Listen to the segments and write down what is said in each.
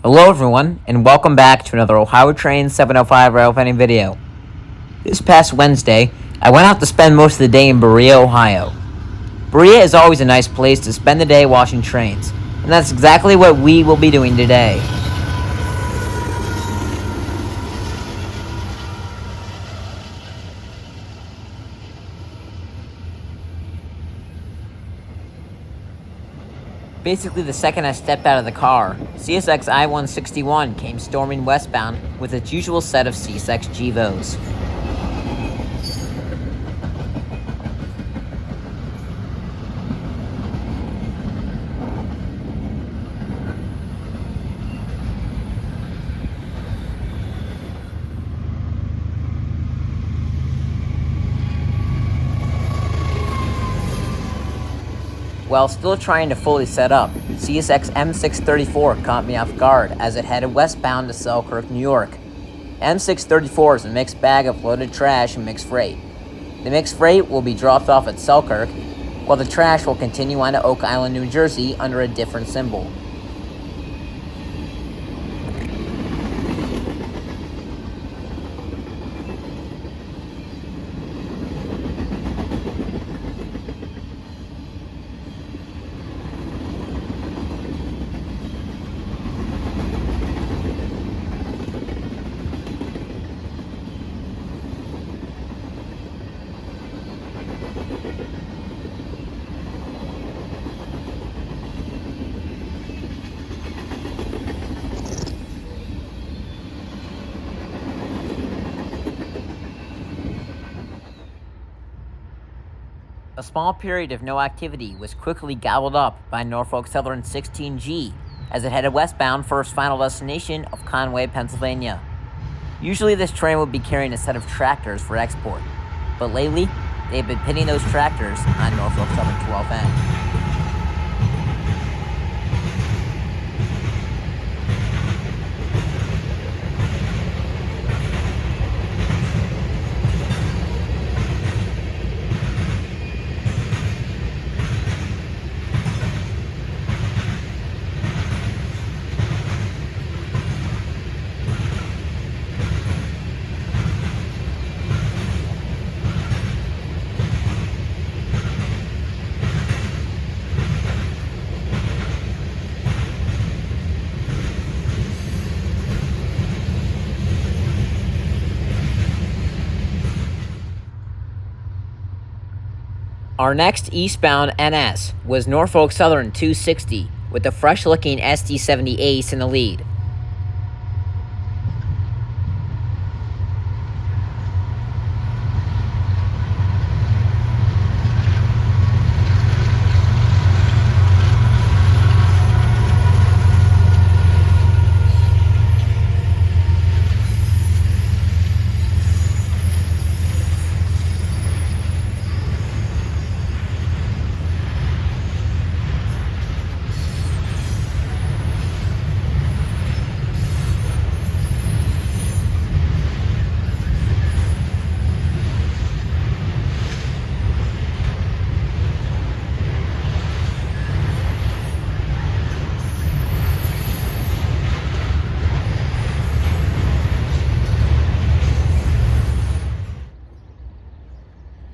Hello everyone, and welcome back to another Ohio Train 705 rail fanning video. This past Wednesday, I went out to spend most of the day in Berea, Ohio. Berea is always a nice place to spend the day watching trains, and that's exactly what we will be doing today. Basically, the second I stepped out of the car, CSX I-161 came storming westbound with its usual set of CSX GVOs. While still trying to fully set up, CSX M634 caught me off guard as it headed westbound to Selkirk, New York. M634 is a mixed bag of loaded trash and mixed freight. The mixed freight will be dropped off at Selkirk, while the trash will continue on to Oak Island, New Jersey under a different symbol. A small period of no activity was quickly gobbled up by Norfolk Southern 16G as it headed westbound for its final destination of Conway, Pennsylvania. Usually this train would be carrying a set of tractors for export, but lately they've been pitting those tractors on Norfolk Southern 12N. Our next eastbound NS was Norfolk Southern 260 with the fresh-looking SD70 Ace in the lead.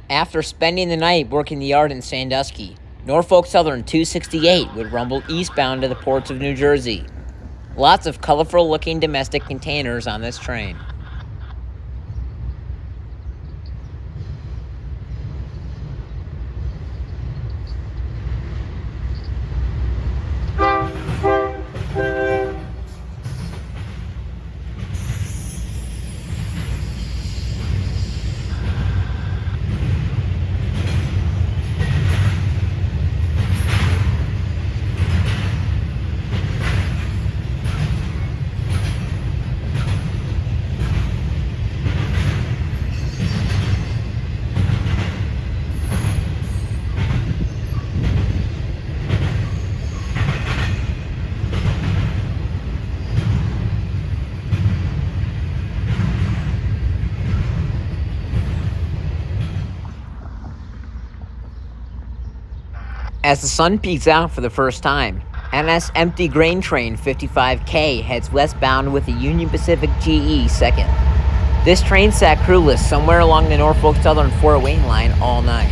After spending the night working the yard in Sandusky, Norfolk Southern 268 would rumble eastbound to the ports of New Jersey. Lots of colorful-looking domestic containers on this train. As the sun peeks out for the first time, NS Empty Grain Train 55K heads westbound with the Union Pacific GE second. This train sat crewless somewhere along the Norfolk Southern Fort Wayne line all night.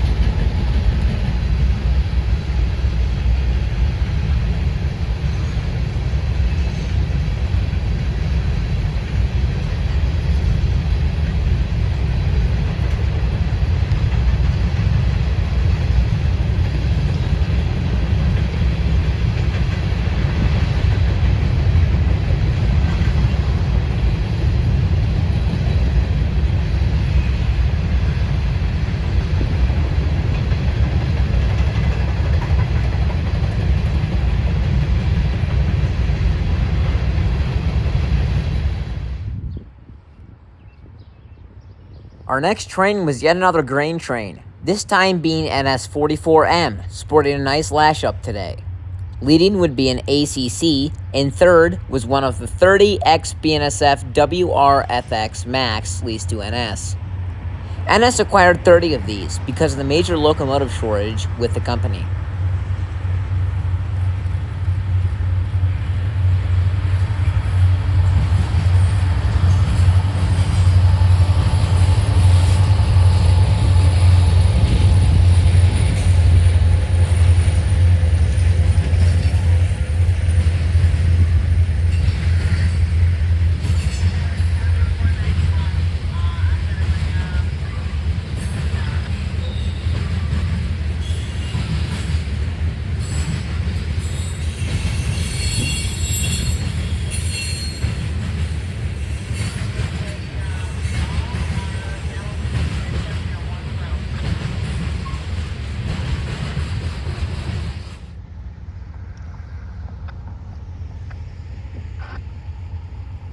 Our next train was yet another grain train, this time being NS44M, sporting a nice lash-up today. Leading would be an ACC, and third was one of the 30 ex-BNSF WRFX Max leased to NS. NS acquired 30 of these because of the major locomotive shortage with the company.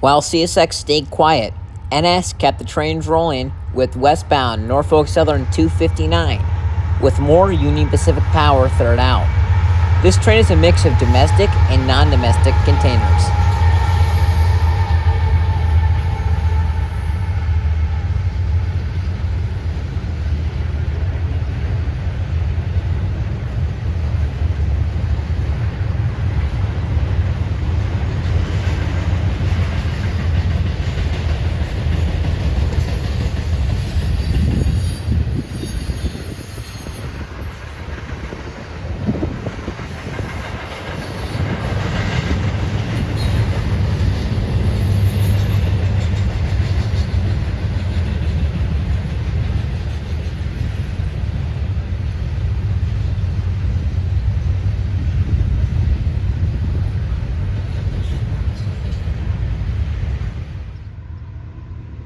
While CSX stayed quiet, NS kept the trains rolling with westbound Norfolk Southern 259, with more Union Pacific power third out. This train is a mix of domestic and non-domestic containers.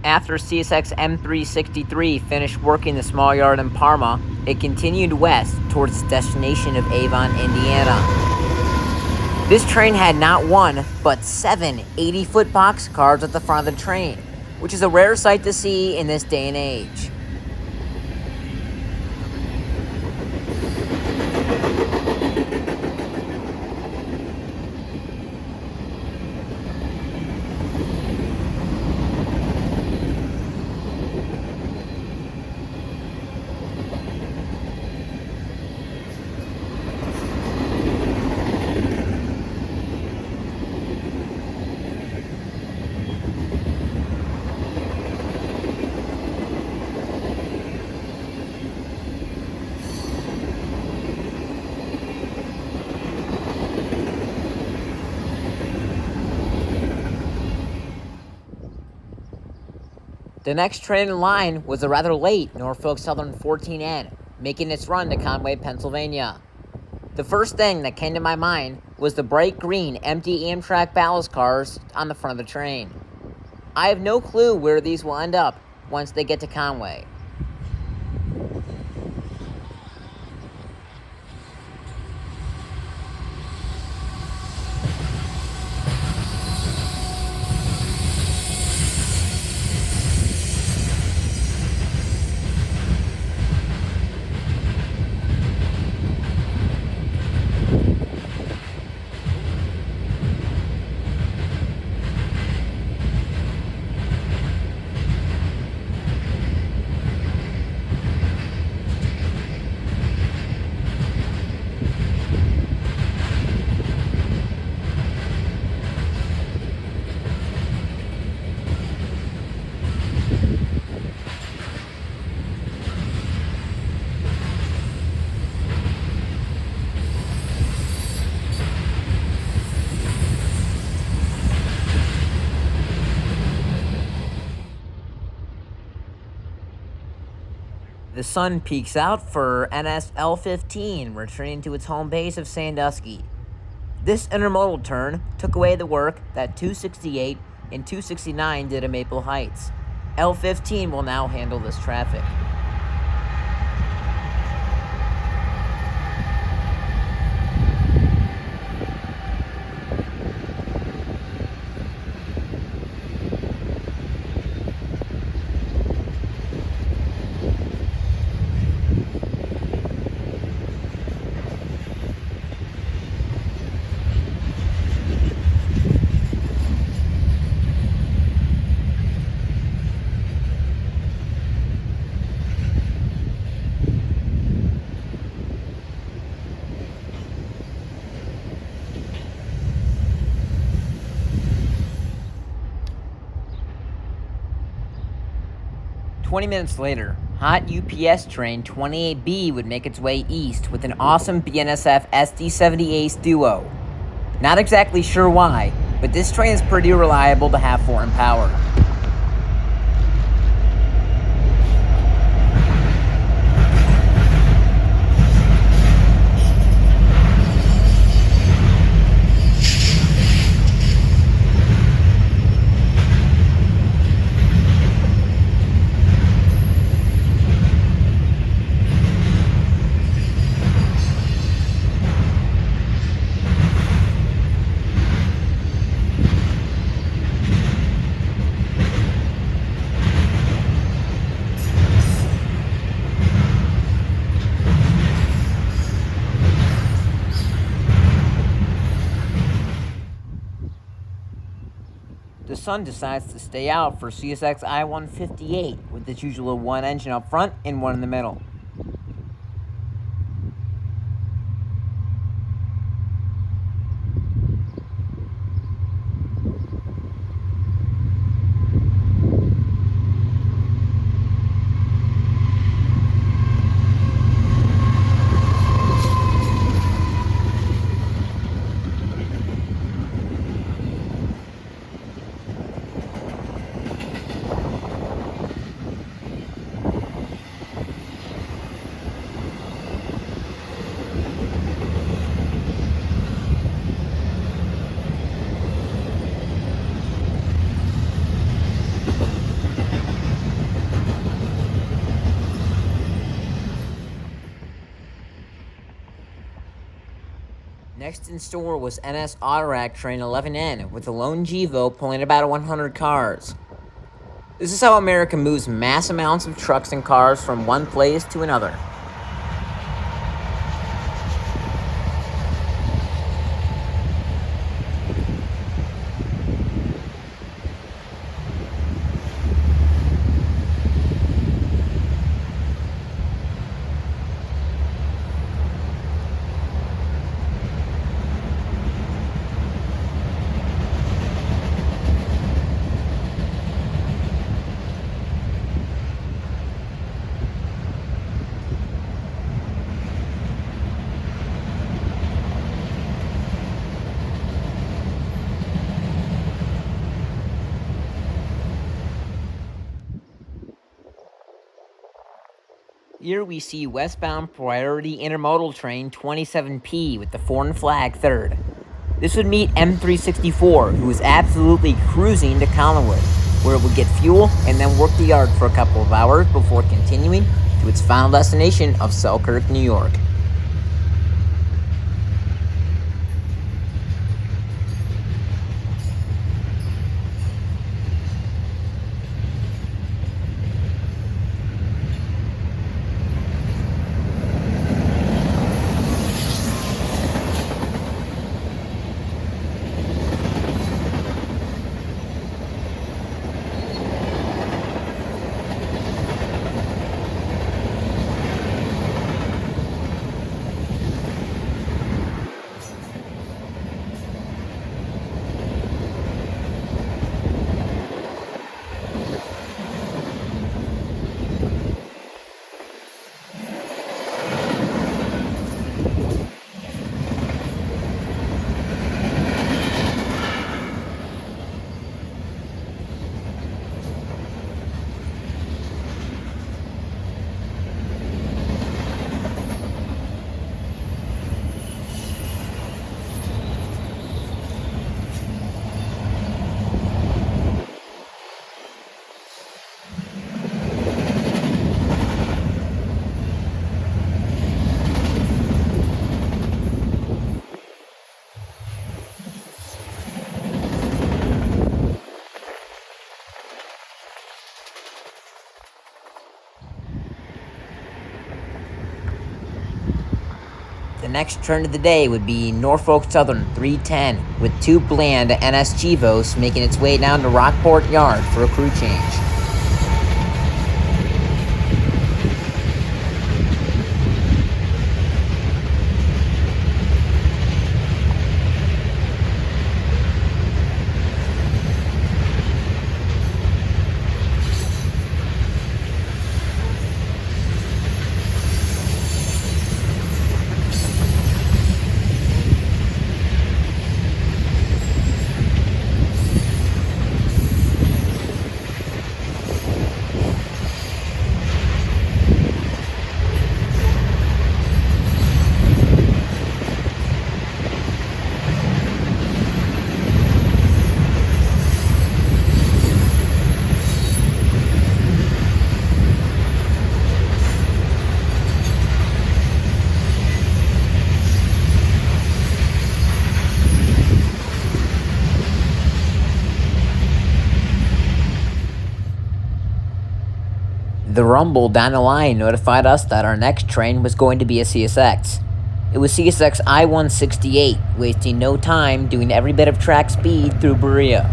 After CSX M363 finished working the small yard in Parma, it continued west towards its destination of Avon, Indiana. This train had not one, but 7 80-foot boxcars at the front of the train, which is a rare sight to see in this day and age. The next train in line was the rather late Norfolk Southern 14N, making its run to Conway, Pennsylvania. The first thing that came to my mind was the bright green empty Amtrak ballast cars on the front of the train. I have no clue where these will end up once they get to Conway. The sun peaks out for NSL-15, returning to its home base of Sandusky. This intermodal turn took away the work that 268 and 269 did at Maple Heights. L-15 will now handle this traffic. 20 minutes later, hot UPS train 28B would make its way east with an awesome BNSF SD70 Ace Duo. Not exactly sure why, but this train is pretty reliable to have foreign power. The sun decides to stay out for CSX I-158 with its usual one engine up front and one in the middle. Next in store was NS Autorack Train 11N with a lone GEVO pulling about 100 cars. This is how America moves mass amounts of trucks and cars from one place to another. Here we see westbound Priority Intermodal Train 27P with the foreign flag third. This would meet M364, who was absolutely cruising to Collinwood, where it would get fuel and then work the yard for a couple of hours before continuing to its final destination of Selkirk, New York. next train of the day would be Norfolk Southern 310, with 2 bland NS Gevos making its way down to Rockport Yard for a crew change. The rumble down the line notified us that our next train was going to be a CSX. It was CSX I-168, wasting no time doing every bit of track speed through Berea.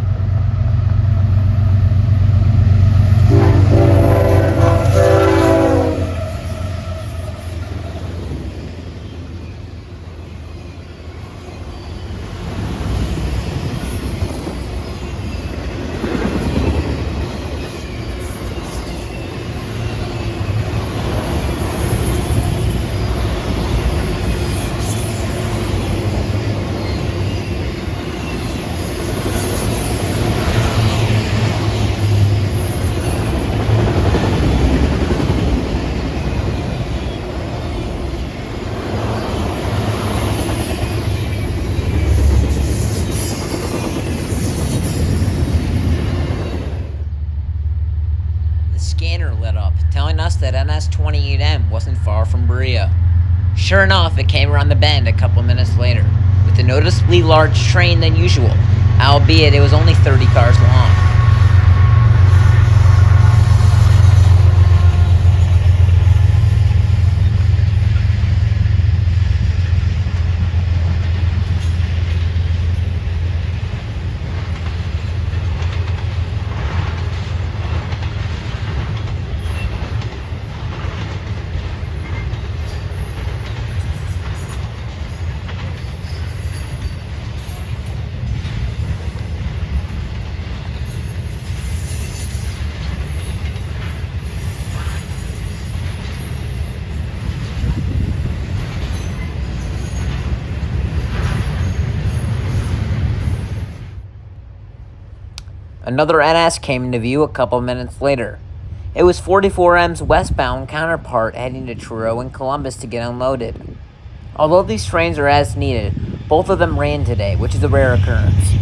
Scanner lit up, telling us that NS-28M wasn't far from Berea. Sure enough, it came around the bend a couple minutes later, with a noticeably large train than usual, albeit it was only 30 cars long. Another NS came into view a couple minutes later. It was 44M's westbound counterpart heading to Truro and Columbus to get unloaded. Although these trains are as needed, both of them ran today, which is a rare occurrence.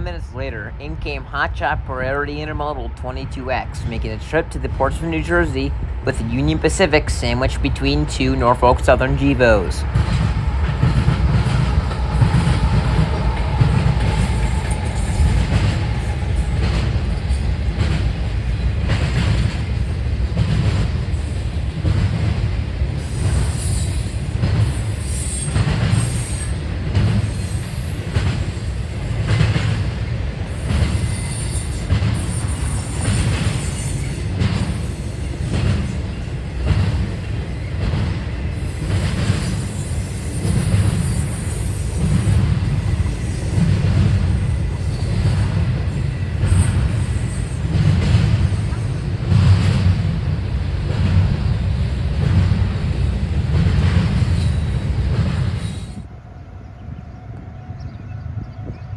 Minutes later, in came Hotshot Priority Intermodal 22X, making a trip to the ports of New Jersey with the Union Pacific sandwiched between 2 Norfolk Southern Gevos.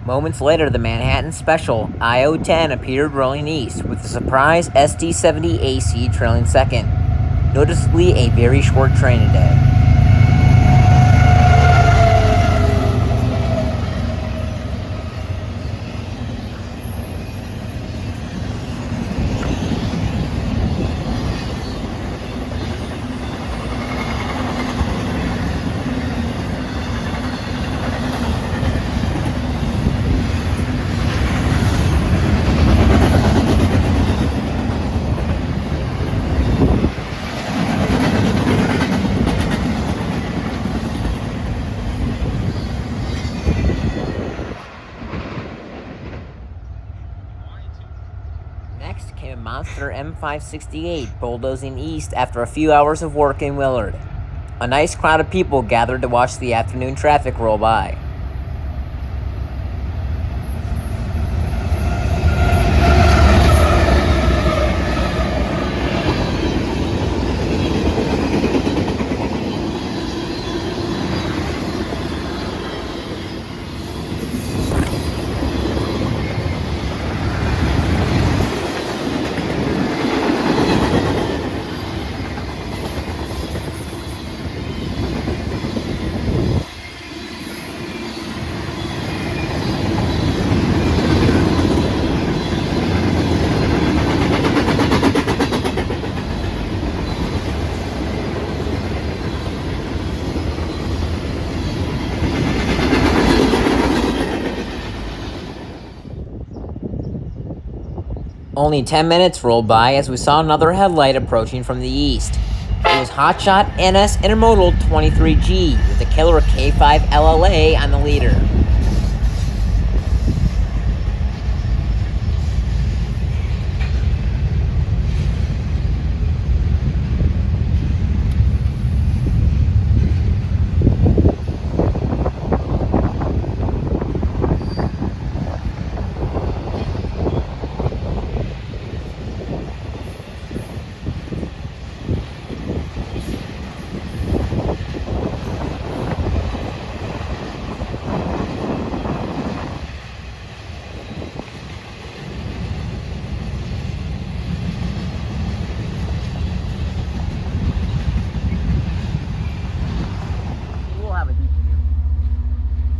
Moments later, the Manhattan Special IO-10 appeared rolling east, with the surprise SD-70AC trailing second. Noticeably a very short train today. Next came a monster M568 bulldozing east after a few hours of work in Willard. A nice crowd of people gathered to watch the afternoon traffic roll by. Only 10 minutes rolled by as we saw another headlight approaching from the east. It was Hotshot NS Intermodal 23G with the killer K5 LLA on the leader.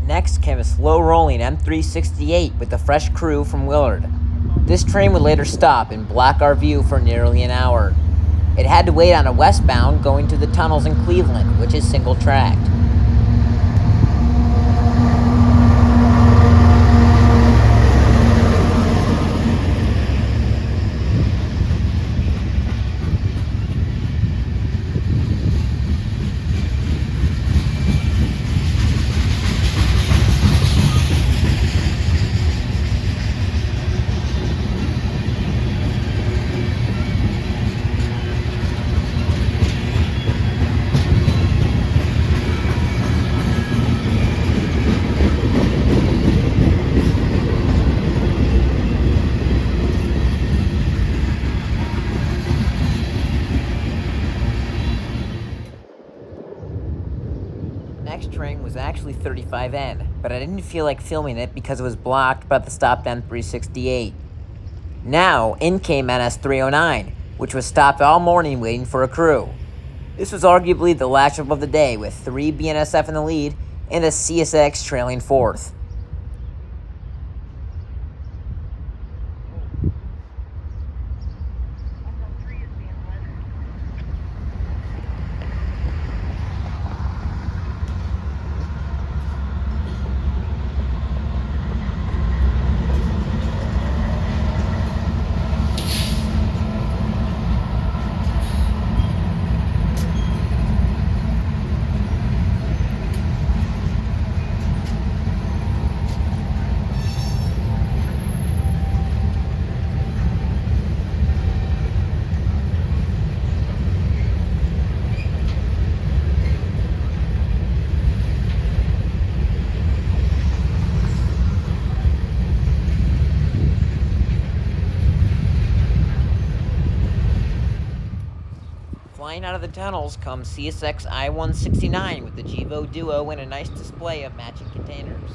Next came a slow-rolling M368 with a fresh crew from Willard. This train would later stop and block our view for nearly an hour. It had to wait on a westbound going to the tunnels in Cleveland, which is single-tracked. Next train was actually 35N, but I didn't feel like filming it because it was blocked by the stopped M368. Now, in came NS309, which was stopped all morning waiting for a crew. This was arguably the last trip of the day, with 3 BNSF in the lead and a CSX trailing fourth. Flying out of the tunnels comes CSX I-169 with the GEVO Duo and a nice display of matching containers.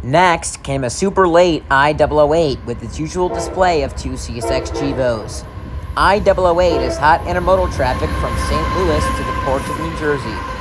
Next came a super late I-008 with its usual display of two CSX GEVOs. I-008 is hot intermodal traffic from St. Louis to the ports of New Jersey.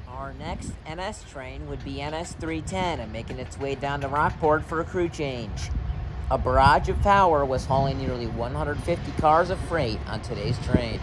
Our next NS train would be NS 310 and making its way down to Rockport for a crew change. A barrage of power was hauling nearly 150 cars of freight on today's train.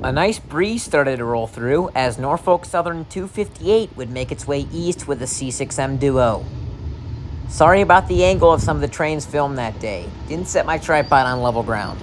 A nice breeze started to roll through as Norfolk Southern 258 would make its way east with a C6M duo. Sorry about the angle of some of the trains filmed that day. Didn't set my tripod on level ground.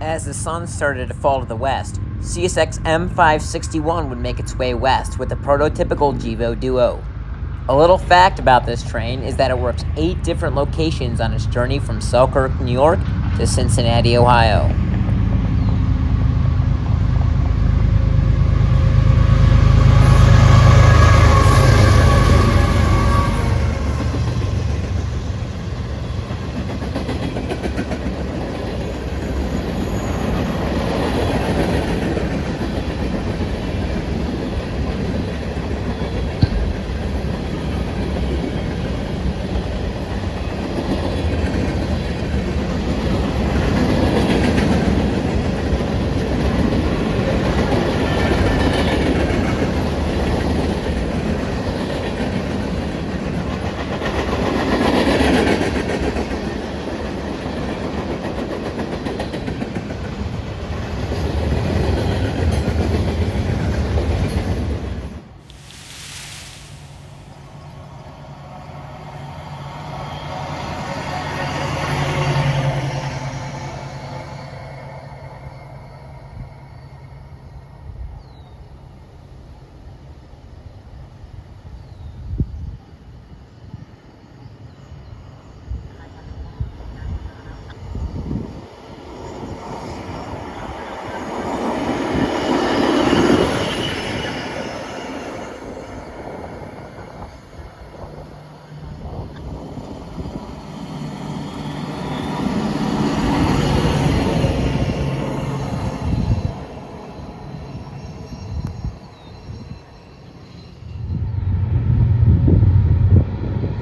As the sun started to fall to the west, CSX M561 would make its way west with a prototypical GEVO duo. A little fact about this train is that it works 8 different locations on its journey from Selkirk, New York to Cincinnati, Ohio.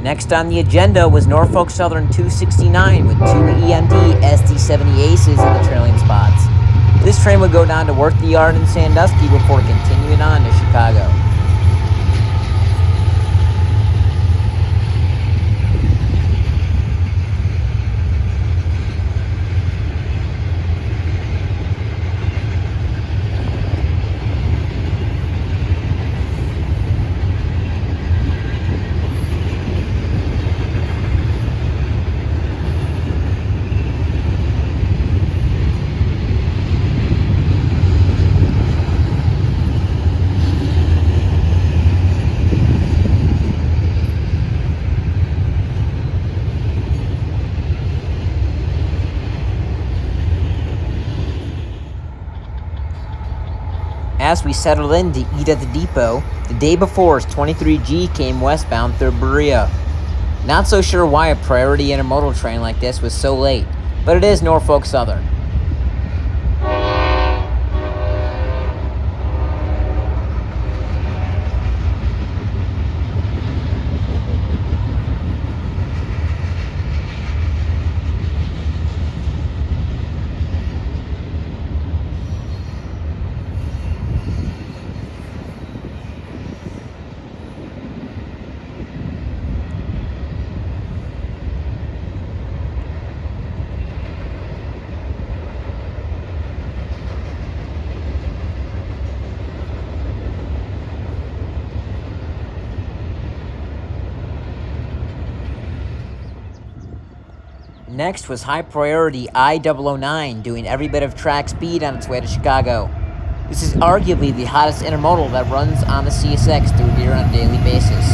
Next on the agenda was Norfolk Southern 269 with two EMD SD70 Aces in the trailing spots. This train would go down to work the yard in Sandusky before continuing on to Chicago. As we settled in to eat at the depot, the day before's 23G came westbound through Berea. Not so sure why a priority intermodal train like this was so late, but it is Norfolk Southern. Next was high priority I-009 doing every bit of track speed on its way to Chicago. This is arguably the hottest intermodal that runs on the CSX through here on a daily basis.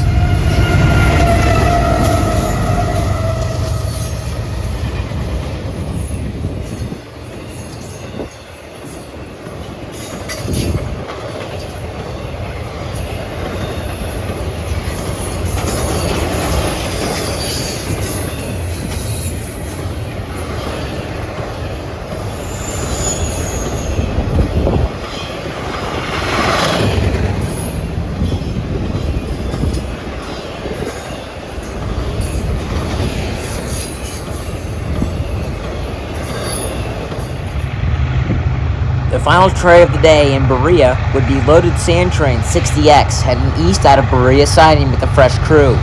The final tray of the day in Berea would be loaded sand train 60X heading east out of Berea siding with a fresh crew.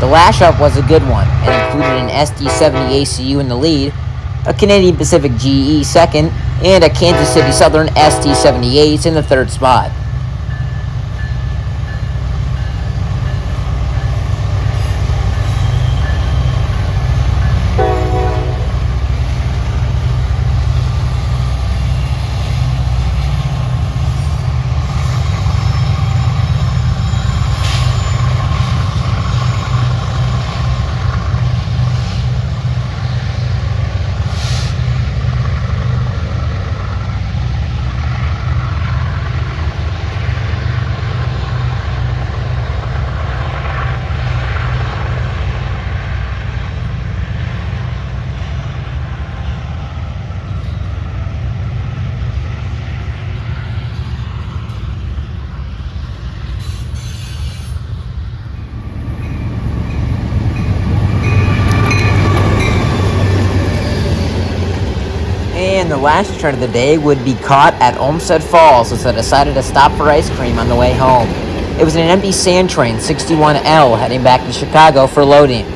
The lash-up was a good one and included an SD70 ACU in the lead, a Canadian Pacific GE second, and a Kansas City Southern SD78 in the third spot. And the last train of the day would be caught at Olmsted Falls as I decided to stop for ice cream on the way home. It was an empty sand train 61L heading back to Chicago for loading.